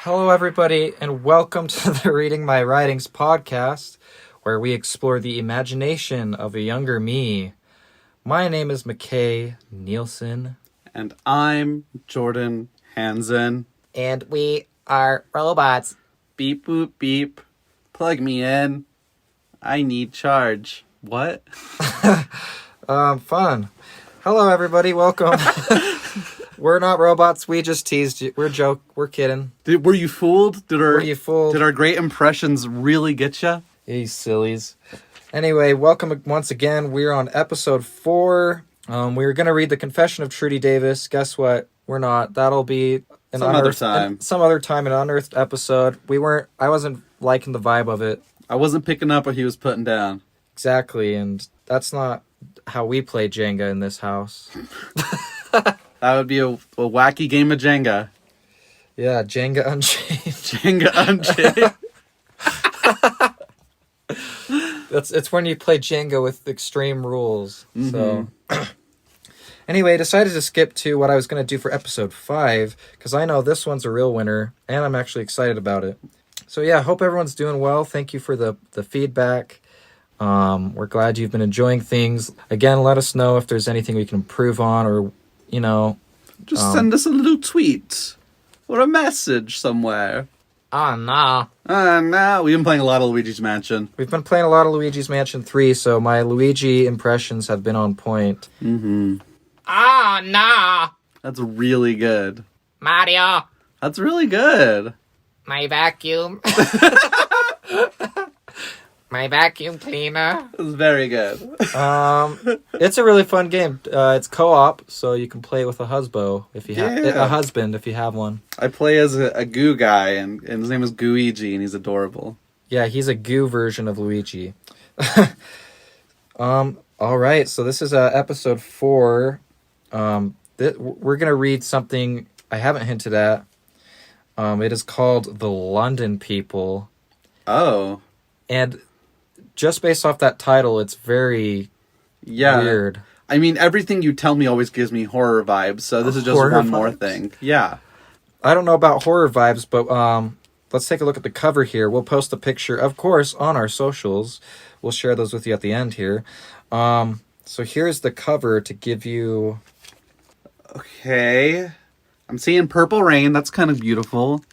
Hello, everybody, and welcome to the Reading My Writings podcast, where we explore the imagination of a younger me. My name is McKay Nielsen. And I'm Jordan Hansen. And we are robots. Beep, boop, beep. Plug me in. I need charge. What? Fun. Hello, everybody. Welcome. We're not robots. We just teased you. We're kidding. Were you fooled? Were you fooled? Did our great impressions really get you? You sillies. Anyway, welcome once again. We're on episode 4. We were going to read The Confession of Trudy Davis. Guess what? We're not. That'll be Some other time. Some other time, an unearthed episode. I wasn't liking the vibe of it. I wasn't picking up what he was putting down. Exactly, and that's not how we play Jenga in this house. That would be a wacky game of Jenga. Yeah, Jenga Unchained. Jenga Unchained. It's when you play Jenga with extreme rules. Mm-hmm. So, anyway, I decided to skip to what I was going to do for episode 5, because I know this one's a real winner, and I'm actually excited about it. So yeah, hope everyone's doing well. Thank you for the feedback. We're glad you've been enjoying things. Again, let us know if there's anything we can improve on, or, Just send us a little tweet or a message somewhere. Oh, no. No, we've been playing a lot of Luigi's Mansion. We've been playing a lot of Luigi's Mansion 3, so my Luigi impressions have been on point. Mm-hmm. Oh, no. That's really good. Mario, That's really good. my vacuum. My vacuum cleaner. That's very good. It's a really fun game. It's co-op, so you can play with a husband if you have one. I play as a goo guy, and his name is Gooigi, and he's adorable. Yeah, he's a goo version of Luigi. All right, so this is episode 4. We're gonna read something I haven't hinted at. It is called The London People. Oh. And just based off that title, it's very weird. I mean, everything you tell me always gives me horror vibes, so this is just one more thing. Yeah. I don't know about horror vibes, but let's take a look at the cover here. We'll post a picture, of course, on our socials. We'll share those with you at the end here. So here's the cover to give you... Okay. I'm seeing Purple Rain. That's kind of beautiful.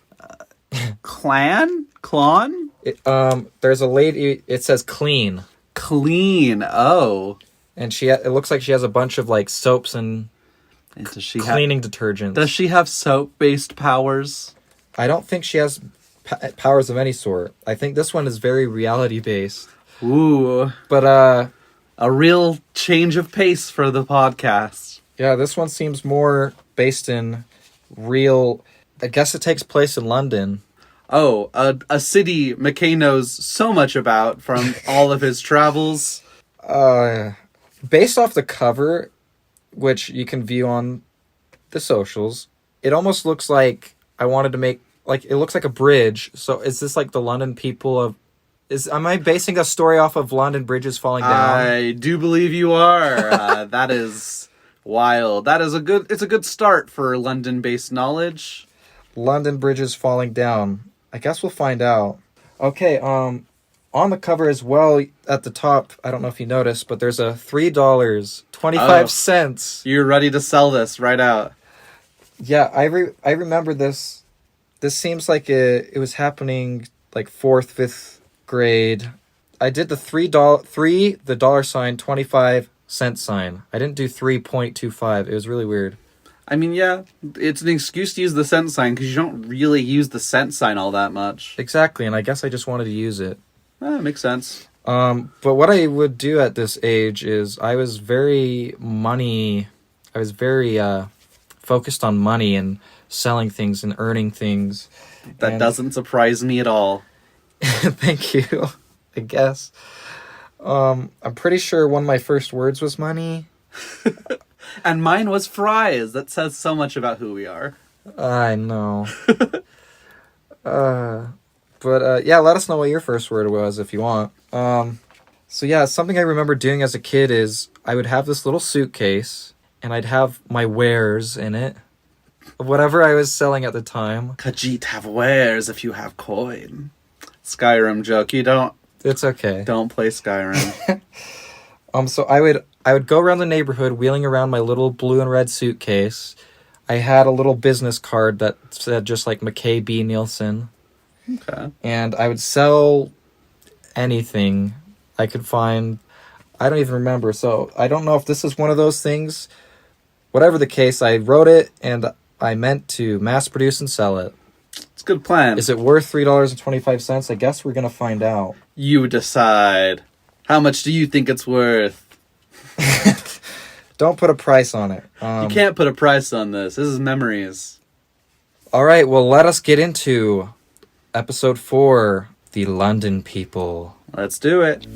Clon? There's a lady. It says clean. Clean. Oh. And it looks like she has a bunch of like soaps and does she cleaning detergents. Does she have soap-based powers? I don't think she has powers of any sort. I think this one is very reality-based. Ooh. But a real change of pace for the podcast. Yeah, this one seems more based in real... I guess it takes place in London. Oh, a city McKay knows so much about from all of his travels. Based off the cover, which you can view on the socials, it almost looks like I wanted to make... Like, it looks like a bridge. So is this like the London people of... Am I basing a story off of London bridges falling down? I do believe you are. That is wild. It's a good start for London-based knowledge. London bridges falling down. I guess we'll find out. Okay, on the cover as well, at the top, I don't know if you noticed, but there's a $3.25. You're ready to sell this right out. Yeah, I remember this. This seems like it was happening like 4th, 5th grade. I did the the dollar sign, 25-cent sign. I didn't do 3.25. It was really weird. I mean, yeah, it's an excuse to use the cent sign because you don't really use the cent sign all that much. Exactly, and I guess I just wanted to use it. Makes sense. But what I would do at this age is I was very focused on money and selling things and earning things. That doesn't surprise me at all. Thank you, I guess. I'm pretty sure one of my first words was money. And mine was fries. That says so much about who we are. I know. But yeah, let us know what your first word was if you want. So yeah, something I remember doing as a kid is I would have this little suitcase and I'd have my wares in it. whatever I was selling at the time. Khajiit have wares if you have coin. Skyrim joke. You don't It's okay. play Skyrim. So I would go around the neighborhood wheeling around my little blue and red suitcase. I had a little business card that said just like McKay B. Nielsen. Okay. And I would sell anything I could find. I don't even remember. So I don't know if this is one of those things. Whatever the case, I wrote it and I meant to mass produce and sell it. It's a good plan. Is it worth $3.25? I guess we're going to find out. You decide. How much do you think it's worth? Don't put a price on it. You can't put a price on this. This is memories. All right, well, let us get into episode 4, The London People. Let's do it.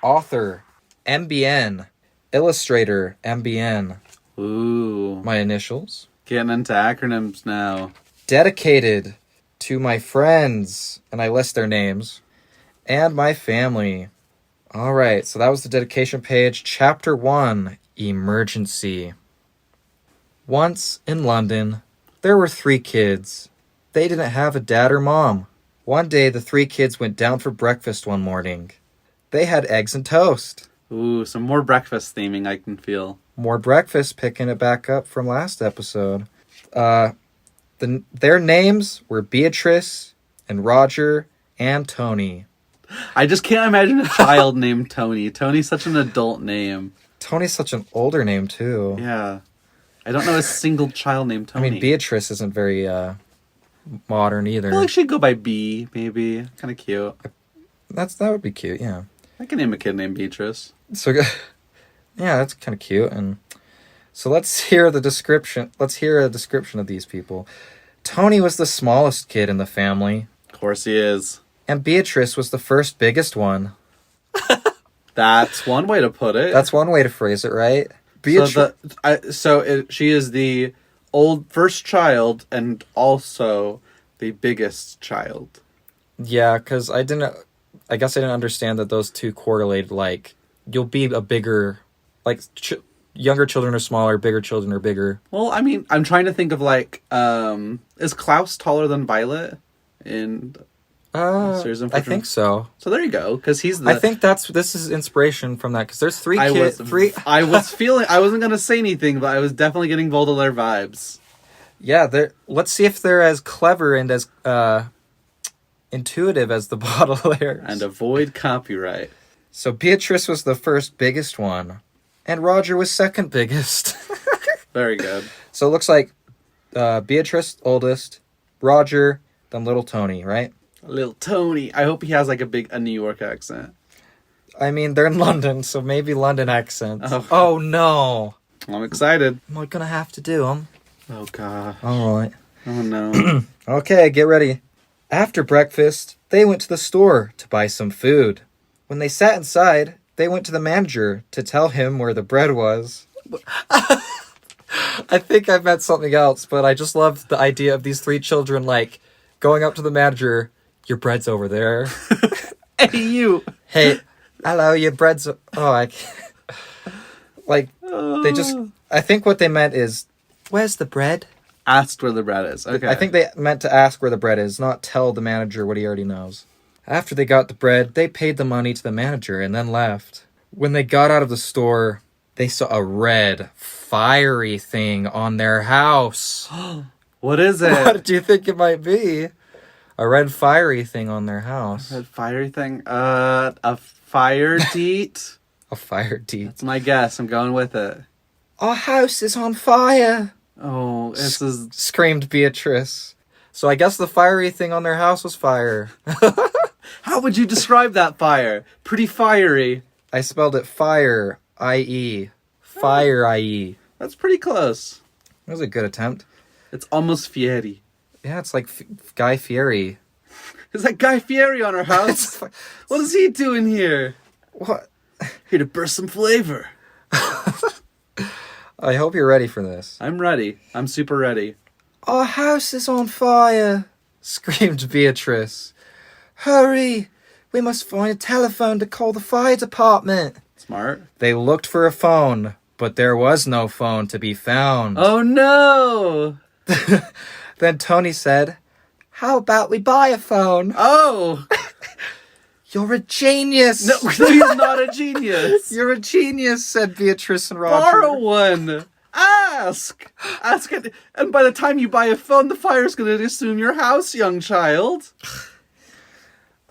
Author, MBN. Illustrator, MBN. Ooh. My initials. Getting into acronyms now. Dedicated to my friends, and I list their names, and my family. All right, so that was the dedication page. Chapter 1, Emergency. Once in London, there were 3 kids. They didn't have a dad or mom. One day, the 3 kids went down for breakfast one morning. They had eggs and toast. Ooh, some more breakfast theming I can feel. More breakfast, picking it back up from last episode. Their names were Beatrice and Roger and Tony. I just can't imagine a child named Tony. Tony's such an adult name. Tony's such an older name, too. Yeah. I don't know a single child named Tony. I mean, Beatrice isn't very modern either. I feel like she'd go by B, maybe. Kind of cute. That would be cute, yeah. I can name a kid named Beatrice. So, yeah, that's kind of cute. And so let's hear a description of these people. Tony was the smallest kid in the family, Of course he is. and Beatrice was the first biggest That's one way to put it. That's one way to phrase it, right? She is the first child and also the biggest child. Yeah, because I guess I didn't understand that those two correlated. Like, you'll be a bigger, like, younger children are smaller, bigger children are bigger. Well, I mean, I'm trying to think of like, is Klaus taller than Violet in Series of I think so. So there you go, because he's I think this is inspiration from that, because there's 3 kids. I wasn't going to say anything, but I was definitely getting both of their vibes. Yeah, let's see if they're as clever and as intuitive as the bottlers. And avoid copyright. So Beatrice was the first biggest one, and Roger was second biggest. Very good. So it looks like Beatrice, oldest, Roger, then little Tony, right? Little Tony. I hope he has like a New York accent. I mean, they're in London, so maybe London accents. Oh. Oh no. I'm excited. Am I gonna have to do them? Oh, God. Alright. Oh, no. Okay, get ready. After breakfast, they went to the store to buy some food. When they sat inside, they went to the manager to tell him where the bread was. I think I meant something else, but I just loved the idea of these 3 children, like, going up to the manager, your bread's over there. Hey, you. Hey, hello, your bread's... I can't... Like, they just... I think what they meant is, where's the bread? Asked where the bread is. Okay. I think they meant to ask where the bread is, not tell the manager what he already knows. After they got the bread, they paid the money to the manager and then left. When they got out of the store, they saw a red, fiery thing on their house. What is it? What do you think it might be? A red, fiery thing on their house. That fiery thing? A fire deet? A fire deed. That's my guess. I'm going with it. Our house is on fire! Oh, this is... Screamed Beatrice. So I guess the fiery thing on their house was fire. How would you describe that fire? Pretty fiery. I spelled it fire, I-E. Fire, I-E. That's pretty close. That was a good attempt. It's almost Fieri. Yeah, it's like Guy Fieri. Is that Guy Fieri on our house? What is he doing here? What? Here to burst some flavor. I hope you're ready for this. I'm ready. I'm super ready. Our house is on fire, screamed Beatrice. Hurry! We must find a telephone to call the fire department. Smart. They looked for a phone, But there was no phone to be found. Oh no! Then Tony said, "How about we buy a phone?" Oh! "You're a genius." No, he's not a genius. "You're a genius," said Beatrice and Roger. Borrow one. Ask it. And by the time you buy a phone, the fire's going to consume your house, young child.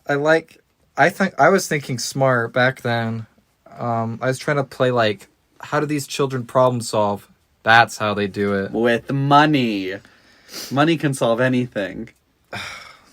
I was thinking smart back then. I was trying to play like, how do these children problem solve? That's how they do it. With money. Money can solve anything.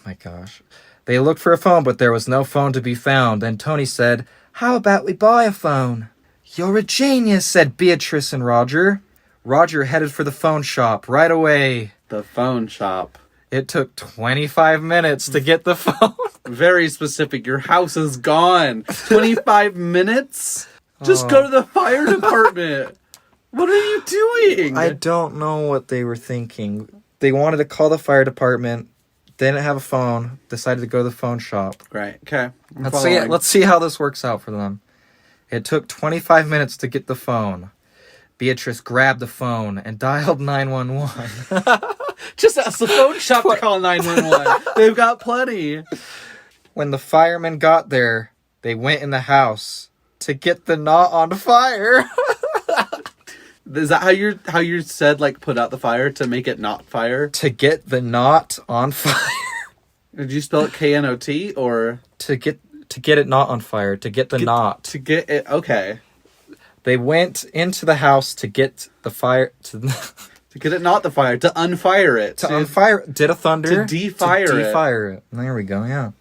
My gosh. They looked for a phone, but there was no phone to be found. And Tony said, "How about we buy a phone?" "You're a genius," said Beatrice and Roger. Roger headed for the phone shop right away. The phone shop. It took 25 minutes to get the phone. Very specific. Your house is gone. 25 minutes? Just go to the fire department. What are you doing? I don't know what they were thinking. They wanted to call the fire department. They didn't have a phone. Decided to go to the phone shop. Right. Okay. Let's see how this works out for them. It took 25 minutes to get the phone. Beatrice grabbed the phone and dialed 911. Just ask the phone shop to call 911. They've got plenty. When the firemen got there, they went in the house to get the knot on fire. Is that how you said, like, put out the fire to make it not fire? To get the knot on fire. Did you spell it K-N-O-T or To get it not on fire. To get the knot. to get it? Okay. They went into the house to get the fire to To get it not the fire, to unfire it. to unfire. Did a thunder To defire it. defire it. There we go. Yeah.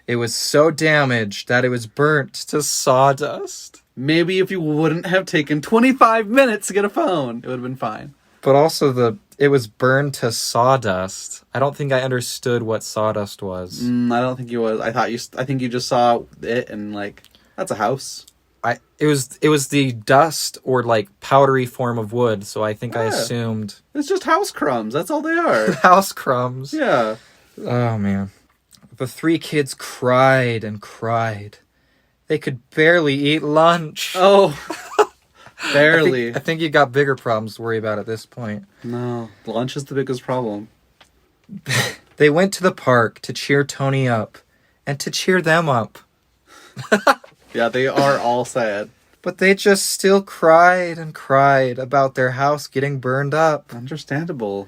It was so damaged that it was burnt to sawdust. Maybe if you wouldn't have taken 25 minutes to get a phone, it would have been fine. But also it was burned to sawdust. I don't think I understood what sawdust was. I don't think you was. I think you just saw it and like, that's a house. It was the dust or like powdery form of wood, so I think I Yeah. assumed It's just house crumbs. That's all they are. house crumbs. Yeah. Oh man. The three kids cried and cried. They could barely eat lunch. Oh. Barely. I think you got bigger problems to worry about at this point. No. Lunch is the biggest problem. They went to the park to cheer Tony up and to cheer them up. Yeah, they are all sad. But they just still cried and cried about their house getting burned up. Understandable.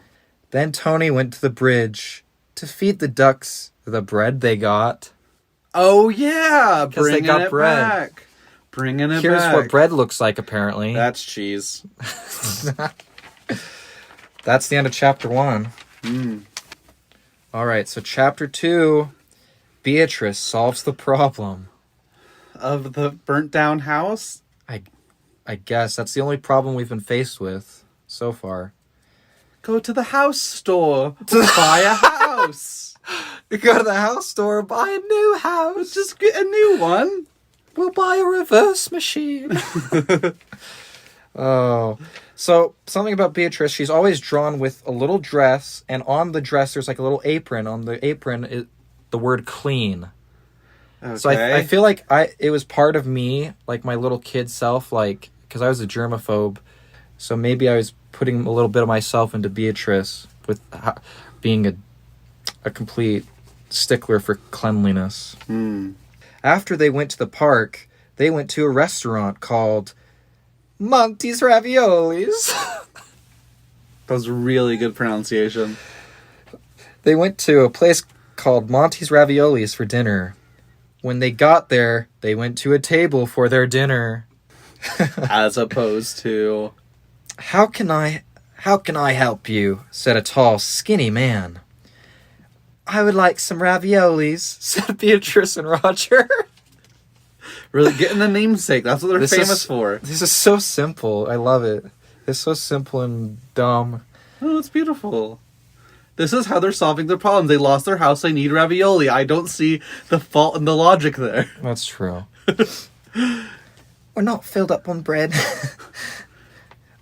Then Tony went to the bridge to feed the ducks the bread they got. Oh, yeah. 'Cause they Bringing got it bread. back. Bringing it Here's back. what bread looks like, apparently. That's cheese. That's the end of chapter 1. All right, so chapter 2, Beatrice solves the problem. Of the burnt down house? I guess that's the only problem we've been faced with so far. Go to the house store. Buy a house. You go to the house store, buy a new house. Just get a new one. We'll buy a reverse machine. Oh. So, something about Beatrice, she's always drawn with a little dress, and on the dress there's like a little apron. On the apron is the word clean. Okay. So I feel like it was part of me, like my little kid self, like, because I was a germaphobe. So maybe I was putting a little bit of myself into Beatrice with being a complete stickler for cleanliness. After they went to the park, they went to a restaurant called Monty's Raviolis. That was really good pronunciation. They went to a place called Monty's Raviolis for dinner. When they got there, they went to a table for their dinner. As opposed to... How can I help you? Said a tall, skinny man. I would like some raviolis, said Beatrice and Roger. Really getting the namesake. That's what they're famous for. This is so simple. I love it. It's so simple and dumb. Oh, it's beautiful. This is how they're solving their problem. They lost their house. They need ravioli. I don't see the fault in the logic there. That's true. We're not filled up on bread.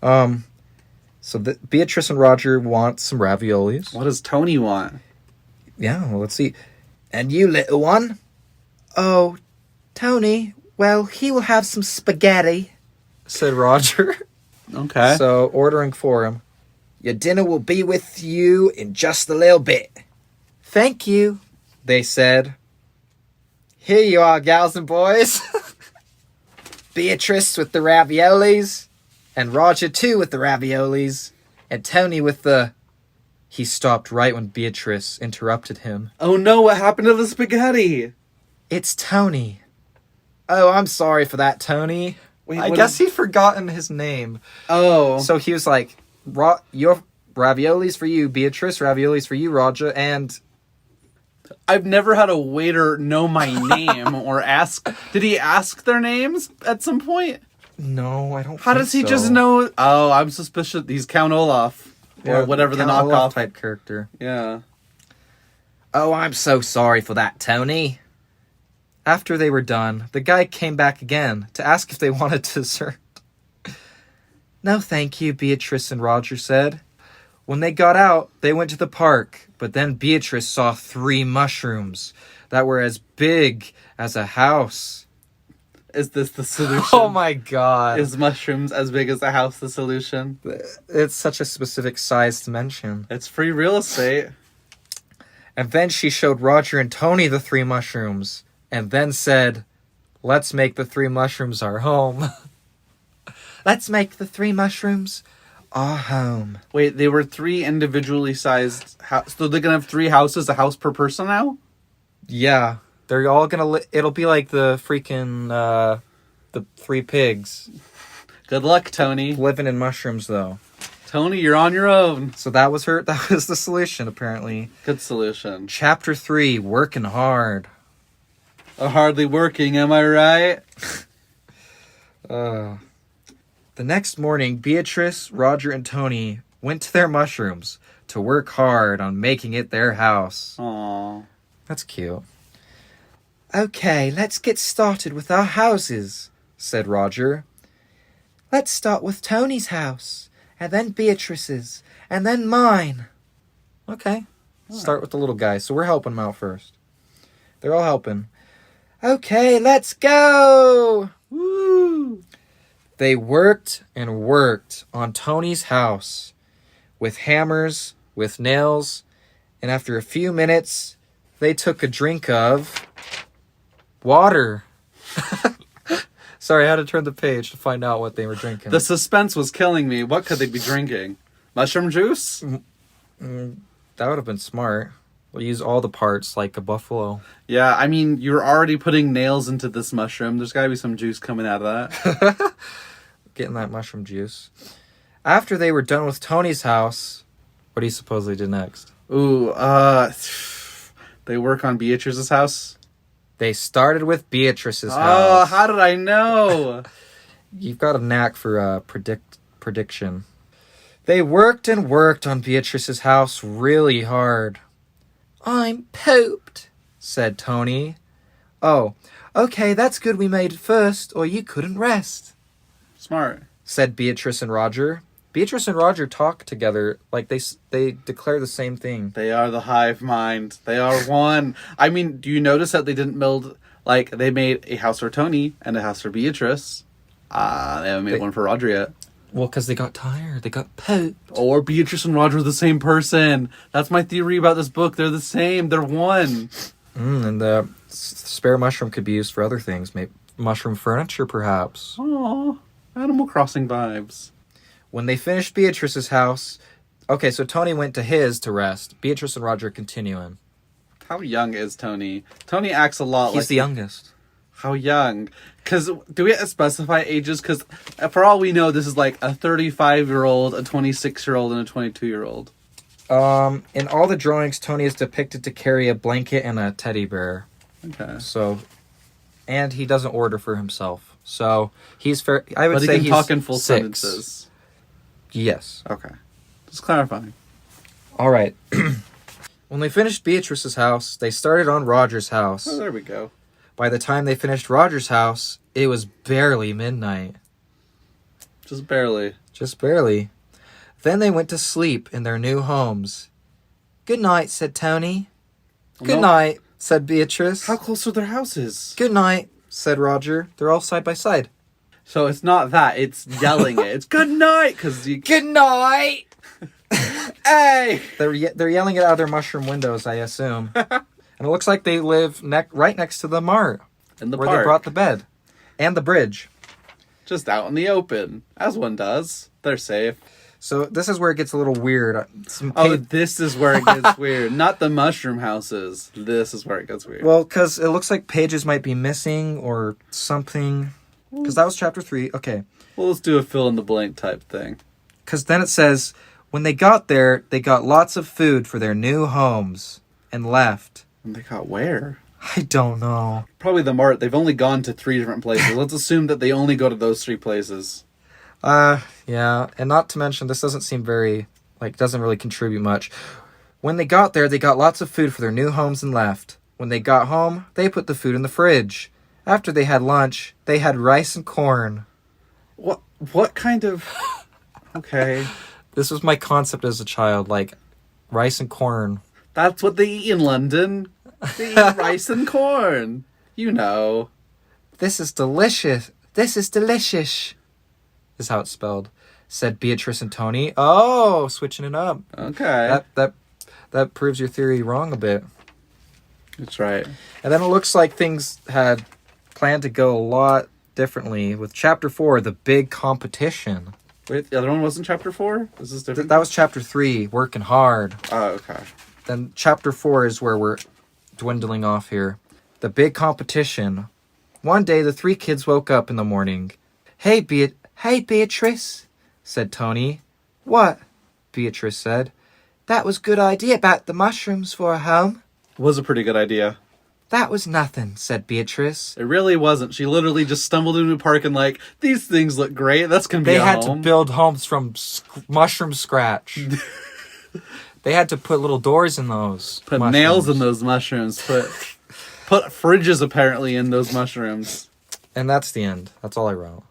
So Beatrice and Roger want some raviolis. What does Tony want? Yeah, well, let's see. And you, little one? Oh, Tony, well, he will have some spaghetti, said Roger. Okay. So, ordering for him. Your dinner will be with you in just a little bit. Thank you, they said. Here you are, gals and boys. Beatrice with the raviolis, and Roger too with the raviolis, and Tony with the... He stopped right when Beatrice interrupted him. Oh no, what happened to the spaghetti? It's Tony. Oh, I'm sorry for that, Tony. Wait, I what guess is- he'd forgotten his name. Oh. So he was like, your raviolis for you, Beatrice, raviolis for you, Roger, and... I've never had a waiter know my name or ask. Did he ask their names at some point? No, I don't How think does he so. just know? Oh, I'm suspicious. He's Count Olaf. Or whatever the Count Olaf knockoff. type character. Yeah. Oh, I'm so sorry for that, Tony. After they were done, the guy came back again to ask if they wanted dessert. No, thank you, Beatrice and Roger said. When they got out, they went to the park, but then Beatrice saw 3 mushrooms that were as big as a house. Is this the solution? Oh my god. Is mushrooms as big as a house the solution? It's such a specific size to mention. It's free real estate. And then she showed Roger and Tony the 3 mushrooms, and then said, let's make the 3 mushrooms our home. Let's make the 3 mushrooms our home. Wait, they were 3 individually sized house. So they're gonna have 3 houses, a house per person now? Yeah. They're all gonna it'll be like the freaking, the 3 pigs. Good luck, Tony. Living in mushrooms, though. Tony, you're on your own. So that was the solution, apparently. Good solution. Chapter 3, working hard. Hardly working, am I right? The next morning, Beatrice, Roger, and Tony went to their mushrooms to work hard on making it their house. Aww. That's cute. Okay, let's get started with our houses, said Roger. Let's start with Tony's house, and then Beatrice's, and then mine. Okay. Start with the little guy. So we're helping them out first. They're all helping. Okay, let's go! Woo! They worked and worked on Tony's house with hammers, with nails, and after a few minutes, they took a drink of water. Sorry, I had to turn the page to find out what they were drinking. The suspense was killing me. What could they be drinking? Mushroom juice? That would have been smart. We'll use all the parts like a buffalo. Yeah, I mean, you're already putting nails into this mushroom. There's gotta be some juice coming out of that. Getting that mushroom juice. After they were done with Tony's house, what do you suppose they did next? Ooh, they work on Beatrice's house? They started with Beatrice's Oh, house. how did I know? You've got a knack for prediction. They worked and worked on Beatrice's house really hard. I'm pooped, said Tony. Oh, okay, that's good we made it first, or you couldn't rest, Smart. said Beatrice and Roger. Beatrice and Roger talk together like they declare the same thing. They are the hive mind. They are one. I mean, do you notice that they didn't build, like, they made a house for Tony and a house for Beatrice? They haven't made one for Roger yet. Well, because they got tired. They got pooped. Or Beatrice and Roger are the same person. That's my theory about this book. They're the same. They're one. And the spare mushroom could be used for other things. Maybe mushroom furniture, perhaps. Aww. Animal Crossing vibes. When they finished Beatrice's house... Okay, so Tony went to his to rest. Beatrice and Roger continuing. How young is Tony? Tony acts a lot like... He's the youngest. How young? Because, do we specify ages? Because, for all we know, this is like a 35-year-old, a 26-year-old, and a 22-year-old. In all the drawings, Tony is depicted to carry a blanket and a teddy bear. Okay. So, and he doesn't order for himself. So, he's fair. I would But he say can he's talk in full 6. sentences. Yes. Okay. Just clarifying. All right. When they finished Beatrice's house, they started on Roger's house. Oh, there we go. By the time they finished Roger's house, it was barely midnight. Just barely. Just barely. Then they went to sleep in their new homes. Good night, said Tony. Good No. night, said Beatrice. How close are their houses? Good night, said Roger. They're all side by side. So it's not that, it's yelling it. It's good night, because you... Good night. Hey! They're yelling it out of their mushroom windows, I assume. And it looks like they live right next to the mart. In the where park. they brought the bed. And the bridge. Just out in the open, as one does. They're safe. So this is where it gets a little weird. This is where it gets weird. Not the mushroom houses. This is where it gets weird. Well, because it looks like pages might be missing or something. Because that was chapter 3. Okay. Well, let's do a fill-in-the-blank type thing. Because then it says, when they got there, they got lots of food for their new homes and left. And they got where? I don't know. Probably the mart. They've only gone to 3 different places. Let's assume that they only go to those 3 places. Yeah. And not to mention, this doesn't seem very, doesn't really contribute much. When they got there, they got lots of food for their new homes and left. When they got home, they put the food in the fridge. After they had lunch, they had rice and corn. What kind of... Okay. This was my concept as a child, rice and corn. That's what they eat in London. They eat rice and corn. You know. This is delicious. This is delicious. Is how it's spelled. Said Beatrice and Tony. Oh, switching it up. Okay. That proves your theory wrong a bit. That's right. And then it looks like things had planned to go a lot differently with chapter 4, the big competition. Wait, the other one wasn't chapter 4? Is this different? That was chapter 3, working hard. Oh, okay. Then chapter 4 is where we're dwindling off here. The big competition. One day, the 3 kids woke up in the morning. Hey, Beatrice, said Tony. What? Beatrice said. That was a good idea about the mushrooms for a home. Was a pretty good idea. That was nothing, said Beatrice. It really wasn't. She literally just stumbled into a park and these things look great. That's going to be They a had home. to build homes from mushroom scratch. They had to put little doors in those. Put mushrooms. nails in those mushrooms. Put fridges apparently in those mushrooms. And that's the end. That's all I wrote.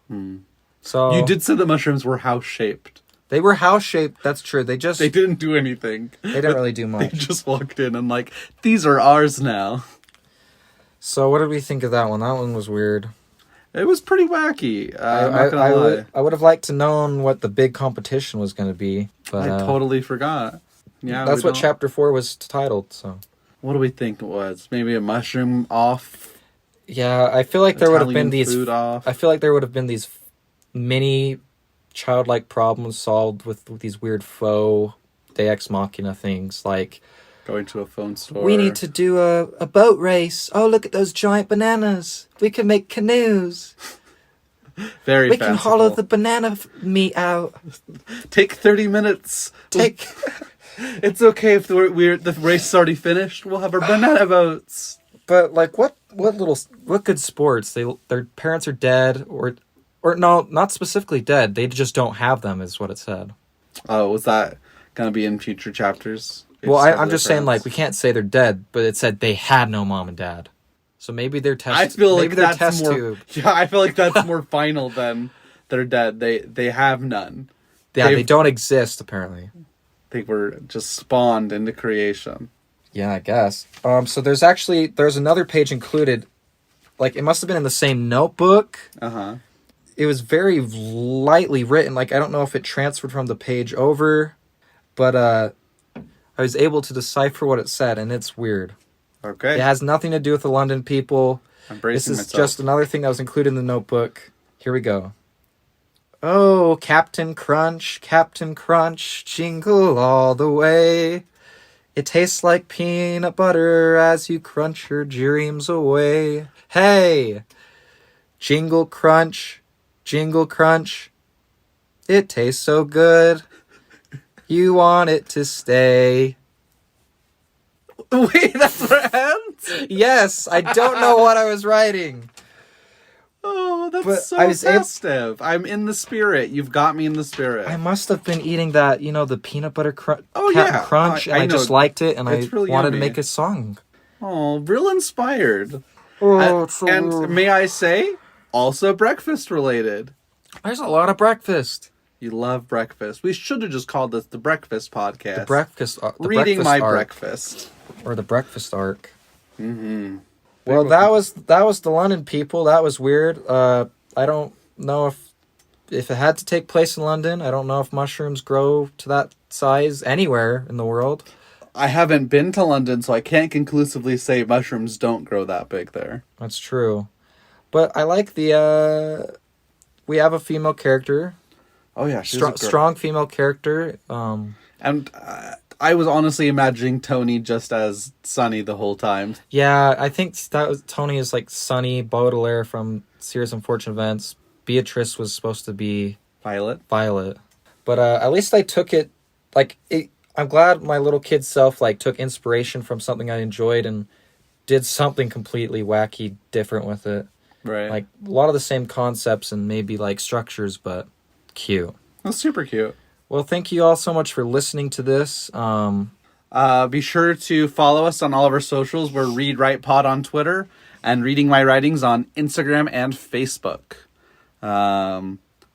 So You did say the mushrooms were house-shaped. They were house-shaped. That's true. They didn't do anything. They didn't really do They much. just walked in and these are ours now. So what did we think of that one? That one was weird. It was pretty wacky. I'm not gonna lie. I would have liked to known what the big competition was going to be. But I totally forgot. Yeah, that's we what don't- chapter 4 was titled. So What do we think it was? Maybe a mushroom off. yeah, I feel like there would have been Italian these. food off. I feel like there would have been these mini childlike problems solved with these weird faux Deus Ex Machina things like. Going to a phone store. We need to do a boat race. Oh, look at those giant bananas. We can make canoes. Very We can fanciful. hollow the banana meat out. Take 30 minutes. It's okay if the race is already finished. We'll have our banana boats. But what good sports? Their parents are dead or no, not specifically dead. They just don't have them is what it said. Oh, was that going to be in future chapters? Well, I'm just saying we can't say they're dead, but it said they had no mom and dad. So maybe they're test. I feel like maybe they're that's test more. tube. Yeah, I feel like that's more final than they're dead. They have none. Yeah, they don't exist apparently. They were just spawned into creation. Yeah, I guess. So there's another page included. It must have been in the same notebook. It was very lightly written. I don't know if it transferred from the page over, but I was able to decipher what it said, and it's weird. Okay. It has nothing to do with the London people. I'm bracing This is myself. just another thing that was included in the notebook. Here we go. Oh, Captain Crunch, jingle all the way. It tastes like peanut butter as you crunch your dreams away. Hey! Jingle crunch. It tastes so good. You want it to stay. Wait, that's where it ends? Yes, I don't know what I was writing. Oh, that's But so I was able- festive. I'm in the spirit. You've got me in the spirit. I must have been eating that, the peanut butter Oh, Captain yeah. Crunch, I and I know. just liked it, and I It's really wanted to yummy. make a song. Oh, real inspired. Oh, it's so And may I say, also breakfast related. There's a lot of breakfast. You love breakfast. We should have just called this the Breakfast Podcast. The breakfast. The Reading breakfast my arc, breakfast. or the breakfast arc. Mm-hmm. Well, that was the London people. That was weird. I don't know if it had to take place in London. I don't know if mushrooms grow to that size anywhere in the world. I haven't been to London, so I can't conclusively say mushrooms don't grow that big there. That's true. But I like the we have a female character. Oh yeah, she's a girl. Strong female character. And I was honestly imagining Tony just as Sunny the whole time. Yeah, I think Tony is like Sunny Baudelaire from Serious Unfortunate Events. Beatrice was supposed to be Violet. But at least I took it I'm glad my little kid self like took inspiration from something I enjoyed and did something completely wacky different with it. Right. Like a lot of the same concepts and maybe like structures, but cute. That's super cute. Well, thank you all so much for listening to this. Be sure to follow us on all of our socials. We're Read Write Pod on Twitter and Reading My Writings on Instagram and Facebook.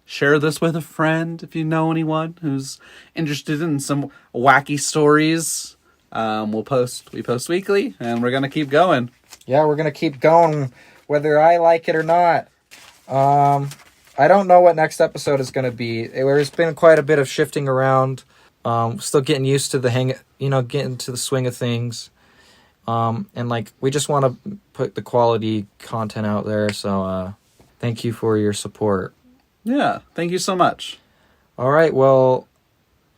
Share this with a friend if you know anyone who's interested in some wacky stories. We post weekly, and we're gonna keep going. Yeah, we're gonna keep going whether I like it or not. I don't know what next episode is gonna be. There's been quite a bit of shifting around. Still getting used to getting to the swing of things. And like we just want to put the quality content out there. So thank you for your support. Yeah, thank you so much. All right, well,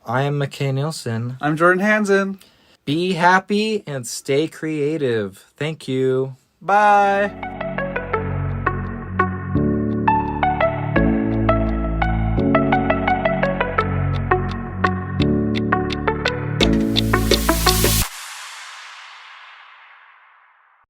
I am McKay Nielsen. I'm Jordan Hansen. Be happy and stay creative. Thank you. Bye.